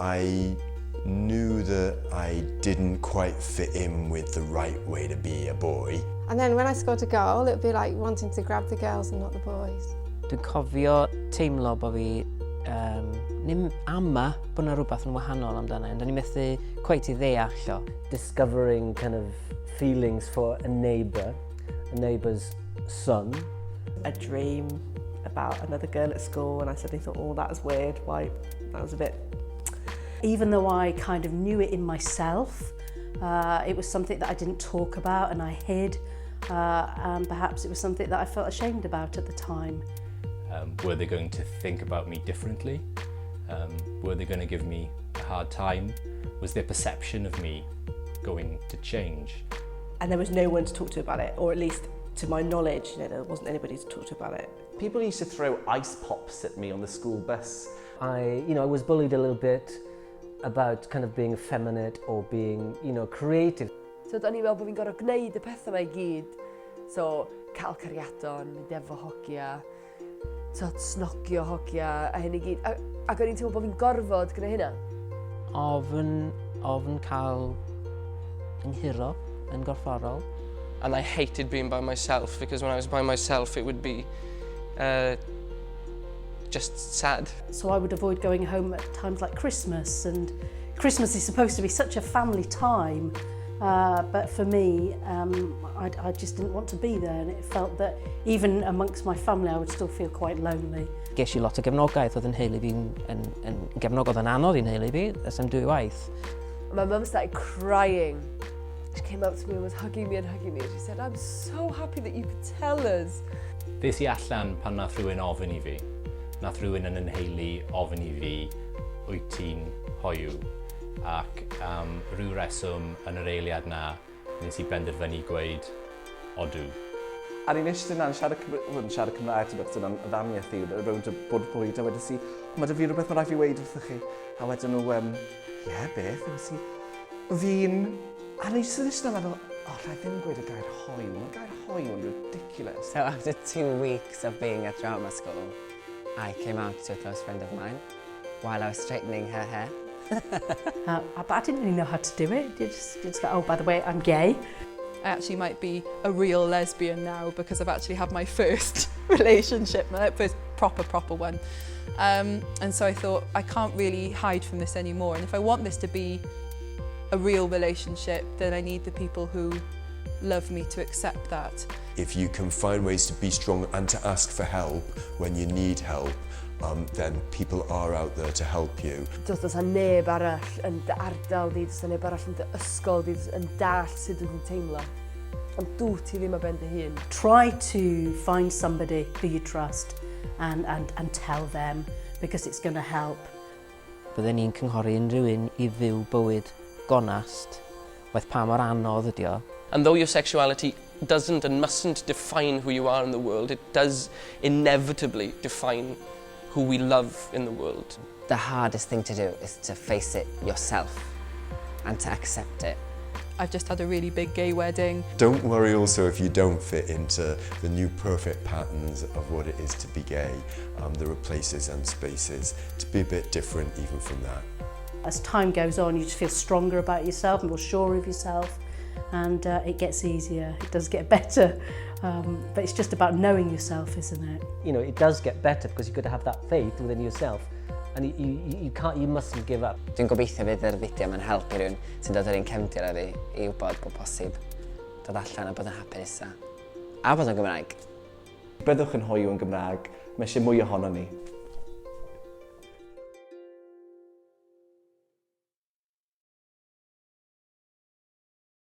I knew that I didn't quite fit in with the right way to be a boy. And then when I scored a goal, it would be like wanting to grab the girls and not the boys. Dwi'n cofio teimlo bod fi ddim ama bod yna rhywbeth yn wahanol amdano, ond o'n i'n methu cweit i ddeall o. Discovering kind of feelings for a neighbour's son. A dream about another girl at school, and I suddenly thought, oh, that was weird, why, that was a bit... Even though I kind of knew it in myself, it was something that I didn't talk about and I hid, and perhaps it was something that I felt ashamed about at the time. Were they going to think about me differently? Were they going to give me a hard time? Was their perception of me going to change? And there was no one to talk to about it, or at least to my knowledge, there wasn't anybody to talk to about it. People used to throw ice pops at me on the school bus. I was bullied a little bit about kind of being effeminate or being, creative. So o'n i'n meddwl bod fi'n gorfod gwneud y pethau yma I gyd. So, cael cariadon, mynd efo hogia, snogio hogia, a hyn I gyd. Ac o'n i'n teimlo bod fi'n gorfod gyda hynna. Ofn cael ynghiro yn gorfforol. And I hated being by myself, because when I was by myself it would be just sad. So I would avoid going home at times like Christmas, and Christmas is supposed to be such a family time, but for me, I just didn't want to be there, and it felt that even amongst my family I would still feel quite lonely. Ges I lot o gefnogaeth oedd yn heulu fi'n gefnogaeth yn anodd i'n heulu fi, ys am dwy waith. My mum started crying. She came up to me and was hugging me and hugging me, and she said, I'm so happy that you could tell us. Des I allan pan nath rhywun ofyn I fi. Nath rhywun yn heulu ofyn I fi, wyt ti'n hoiw? Ac am rhyw reswm yn yr eiliad na, nes I benderfynu gweud, odw. A ni'n eistedd yna'n siarad Cymraeg, ti'n gwybod, yn ddamiaeth I, rownd y bwrdd bwyd, a wedyn si, mae dy fi rhywbeth mae'n rhaid fi weid wrthych chi. A wedyn nhw, beth, a si, fi'n... A ni'n eistedd yna'n meddwl, rhaid ddim gweud y gair hoiw, mae gair hoiw yn ridiculous. So after 2 weeks of being at drama school, I came out to a close friend of mine while I was straightening her hair. But I didn't really know how to do it. You just go, oh, by the way, I'm gay. I actually might be a real lesbian now because I've actually had my first relationship, my first proper one. And so I thought, I can't really hide from this anymore. And if I want this to be a real relationship, then I need the people who love me to accept that. If you can find ways to be strong and to ask for help when you need help, then people are out there to help you. Does yna neb arall yn dy ardal di, does yna neb arall yn dy ysgol di, yn dall sut ydyn teimlo. Ond dŵt ti ddim ar ben dy hun. Try to find somebody who you trust and tell them, because it's going to help. Bydden ni'n cynghori unrhyw un I fyw bywyd gonast, waith pa mor anodd ydi o. And though your sexuality doesn't and mustn't define who you are in the world, it does inevitably define who we love in the world. The hardest thing to do is to face it yourself and to accept it. I've just had a really big gay wedding. Don't worry also if you don't fit into the new perfect patterns of what it is to be gay. There are places and spaces to be a bit different even from that. As time goes on, you just feel stronger about yourself, more sure of yourself, and it gets easier. It does get better, but it's just about knowing yourself, isn't it? It does get better because you've got to have that faith within yourself, and you mustn't give up. Dwi'n gobeithio fydd yr fideo yma'n helpu rhywun sy'n dod o'r un cefndir a fi I wybod bod posib dod allan a bod yn hapus a bod yn Gymraeg. Byddwch yn hoiw yn Gymraeg, mae eisiau mwy ohono ni.